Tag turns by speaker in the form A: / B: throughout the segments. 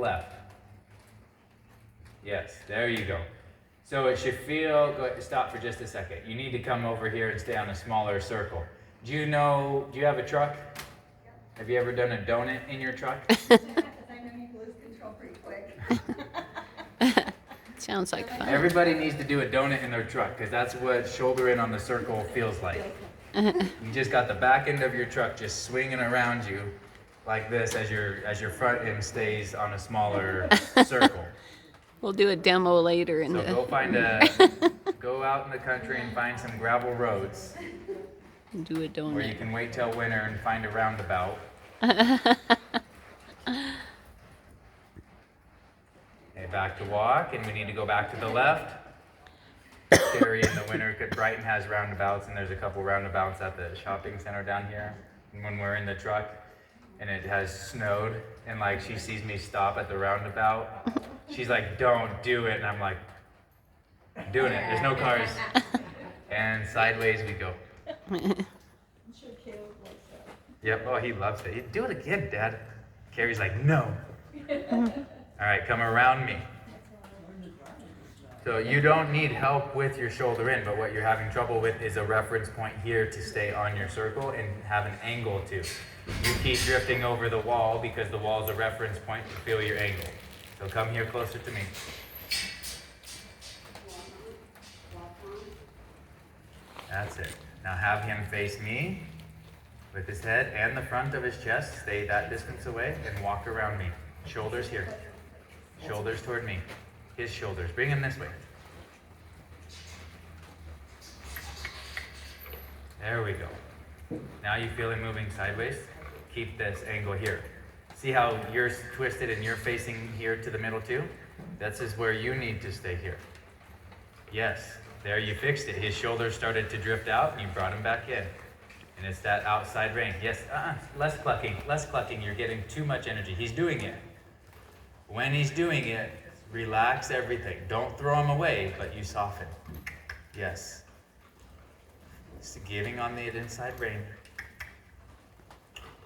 A: left. Yes, there you go. So it should feel, stop for just a second. You need to come over here and stay on a smaller circle. Do you have a truck? Have you ever done a donut in your truck?
B: I know you lose control pretty quick.
C: Sounds like fun.
A: Everybody needs to do a donut in their truck because that's what shoulder in on the circle feels like. You just got the back end of your truck just swinging around you like this as your front end stays on a smaller circle.
C: We'll do a demo later.
A: So go out in the country and find some gravel roads
C: Do a donut.
A: where you can wait till winter and find a roundabout. Okay, back to walk, and we need to go back to the left. Scary in the winter because Brighton has roundabouts, and there's a couple roundabouts at the shopping center down here. And when we're in the truck and it has snowed, and like she sees me stop at the roundabout, she's like, "Don't do it," and I'm like, "I'm doing it. There's no cars." And sideways we go.
B: I'm sure Caleb likes that.
A: Yep. Oh, he loves it. He'd do it again, Dad. Carrie's like, "No." All right, come around me. So you don't need help with your shoulder in, but what you're having trouble with is a reference point here to stay on your circle and have an angle to. You keep drifting over the wall because the wall is a reference point to feel your angle. So come here closer to me. That's it. Now have him face me with his head and the front of his chest. Stay that distance away and walk around me. Shoulders here. Shoulders toward me. His shoulders. Bring him this way. There we go. Now you feel him moving sideways. Keep this angle here. See how you're twisted and you're facing here to the middle too? This is where you need to stay here. Yes, there you fixed it. His shoulders started to drift out and you brought him back in. And it's that outside rein. Yes, less clucking, less clucking. You're getting too much energy. He's doing it. When he's doing it, relax everything. Don't throw him away, but you soften. Yes. Just giving on the inside rein.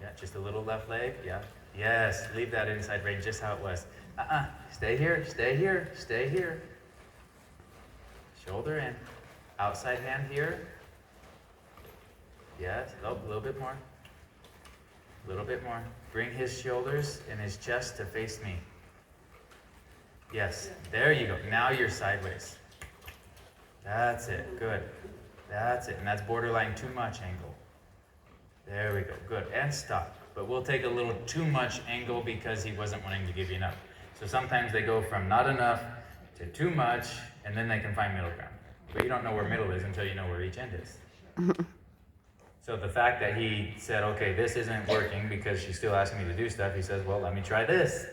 A: Yeah, just a little left leg. Yeah. Yes, leave that inside rein just how it was. Stay here, stay here, stay here. Shoulder in. Outside hand here. Yes, a little bit more. A little bit more. Bring his shoulders and his chest to face me. Yes, there you go. Now you're sideways. That's it. Good. That's it. And that's borderline too much angle. There we go. Good. And stop. But we'll take a little too much angle because he wasn't wanting to give you enough. So sometimes they go from not enough to too much, and then they can find middle ground. But you don't know where middle is until you know where each end is. So the fact that he said, okay, this isn't working because she's still asking me to do stuff, he says, well, let me try this.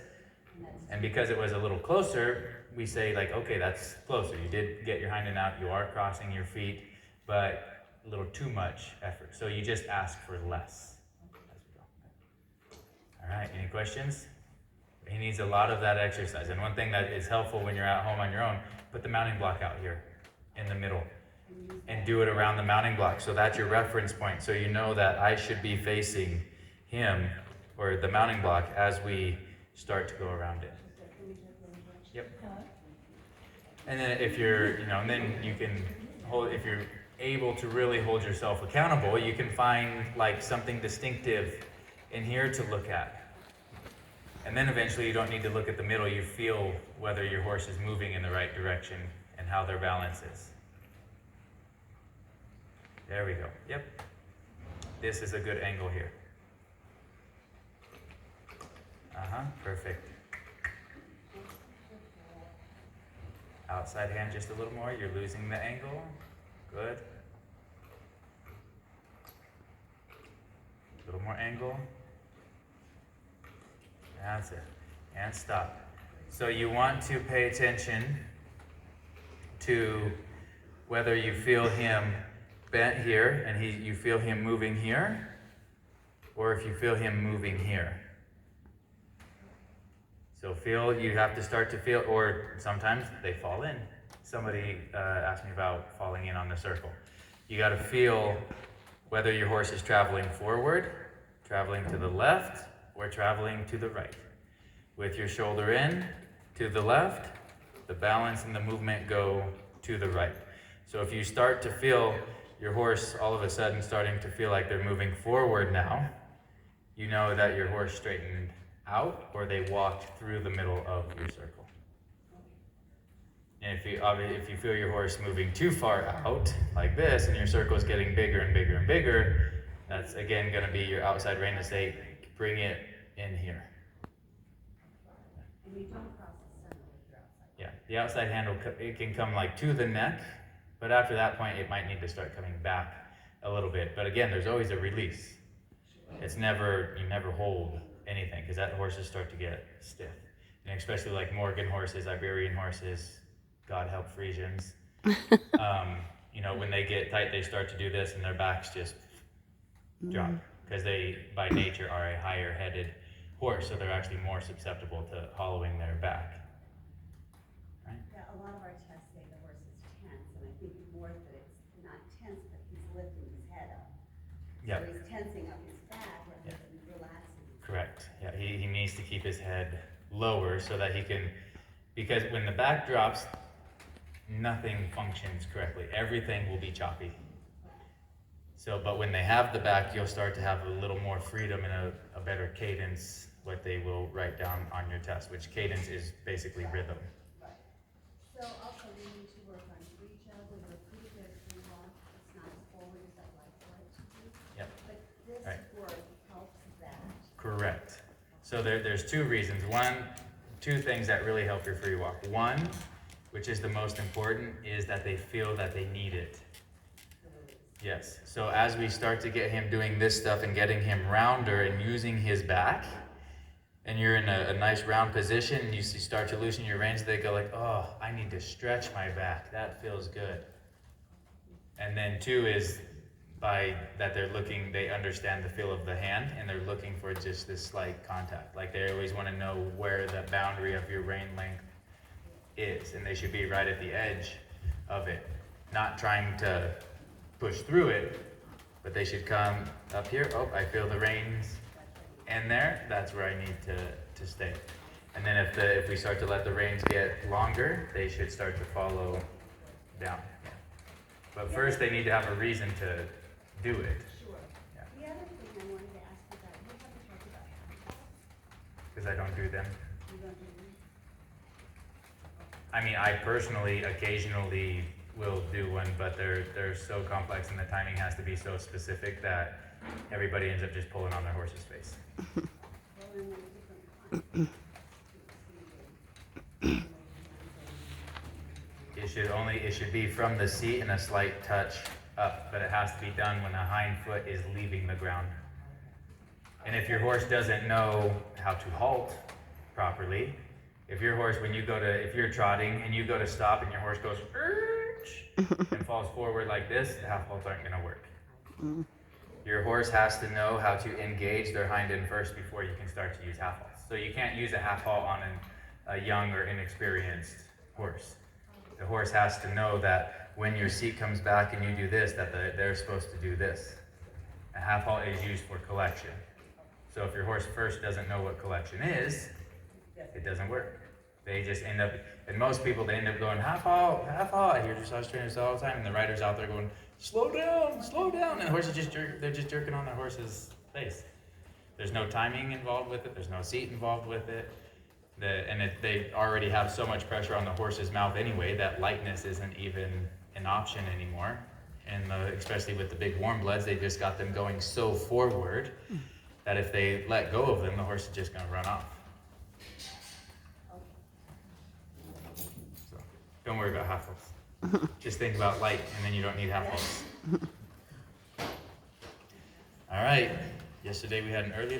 A: And because it was a little closer, we say like, okay, that's closer. You did get your hind end out, you are crossing your feet, but a little too much effort. So you just ask for less as we go. All right, any questions? He needs a lot of that exercise. And one thing that is helpful when you're at home on your own, put the mounting block out here in the middle and do it around the mounting block. So that's your reference point. So you know that I should be facing him or the mounting block as we start to go around it. Yep. And then if you're, and then you can hold, if you're able to really hold yourself accountable, you can find like something distinctive in here to look at. And then eventually you don't need to look at the middle, you feel whether your horse is moving in the right direction and how their balance is. There we go. Yep. This is a good angle here. Perfect. Outside hand just a little more. You're losing the angle. Good. A little more angle. That's it. And stop. So you want to pay attention to whether you feel him bent here and you feel him moving here, or if you feel him moving here. So you have to start to feel, or sometimes they fall in. Somebody asked me about falling in on the circle. You got to feel whether your horse is traveling forward, traveling to the left, or traveling to the right. With your shoulder in to the left, the balance and the movement go to the right. So if you start to feel your horse all of a sudden starting to feel like they're moving forward now, you know that your horse straightened out or they walked through the middle of your circle. And if you feel your horse moving too far out like this and your circle is getting bigger and bigger and bigger, that's again going to be your outside rein to say, bring it in here.
D: And you don't cross the center with your outside.
A: Yeah, the outside handle, it can come like to the neck, but after that point, it might need to start coming back a little bit. But again, there's always a release. It's never, you never hold anything because that horses start to get stiff. And especially like Morgan horses, Iberian horses, God help Frisians. You know, when they get tight, they start to do this and their backs just drop because they, by nature, are a higher headed horse. So they're actually more susceptible to hollowing their back.
D: Yeah, a lot of our tests say the horse is tense, and I think more that it's not tense, but he's lifting his head up.
A: Yep.
D: So he's tensing up his back rather than relaxing.
A: Correct. Yeah, he needs to keep his head lower so that he can, because when the back drops, nothing functions correctly. Everything will be choppy. So, but when they have the back, you'll start to have a little more freedom and a better cadence, what they will write down on your test, which cadence is basically rhythm.
D: So also we need to work on reach out with a pretty good free walk. It's not as forward as I'd like for it to be.
A: Yep.
D: But this
A: Right.
D: work helps that.
A: Correct. So there's two reasons. Two things that really help your free walk. One, which is the most important, is that they feel that they need it. Yes. So as we start to get him doing this stuff and getting him rounder and using his back, and you're in a nice round position, and you start to loosen your reins, they go like, oh, I need to stretch my back. That feels good. And then two is by that they understand the feel of the hand, and they're looking for just this slight contact. Like they always want to know where the boundary of your rein length is, and they should be right at the edge of it, not trying to push through it, but they should come up here. Oh, I feel the reins in there. That's where I need to stay. And then if we start to let the reins get longer, they should start to follow down. Yeah. But first, they need to have a reason to do it.
D: Sure.
A: Yeah.
D: The other thing I wanted to ask you about, you haven't talked about handballs.
A: Because I don't do them.
D: You don't do them?
A: I mean, I personally occasionally will do one, but they're so complex and the timing has to be so specific that everybody ends up just pulling on their horse's face.
D: Well, in a different context.
A: It should be from the seat and a slight touch up, but it has to be done when the hind foot is leaving the ground. And if your horse doesn't know how to halt properly, if your horse, if you're trotting and you go to stop and your horse goes and falls forward like this, the half halts aren't going to work. Your horse has to know how to engage their hind end first before you can start to use half halts. So you can't use a half halt on a young or inexperienced horse. The horse has to know that when your seat comes back and you do this, that they're supposed to do this. A half halt is used for collection. So if your horse first doesn't know what collection is, it doesn't work. They just end up, and most people, they end up going half halt, half halt. I hear dressage trainers all the time, and the rider's out there going, slow down, and the horse is they're just jerking on their horse's face. There's no timing involved with it, there's no seat involved with it. They already have so much pressure on the horse's mouth anyway that lightness isn't even an option anymore. And especially with the big warm bloods, they just got them going so forward that if they let go of them, the horse is just going to run off. So don't worry about half halts. Just think about light, and then you don't need half halts. All right. Yesterday we had an early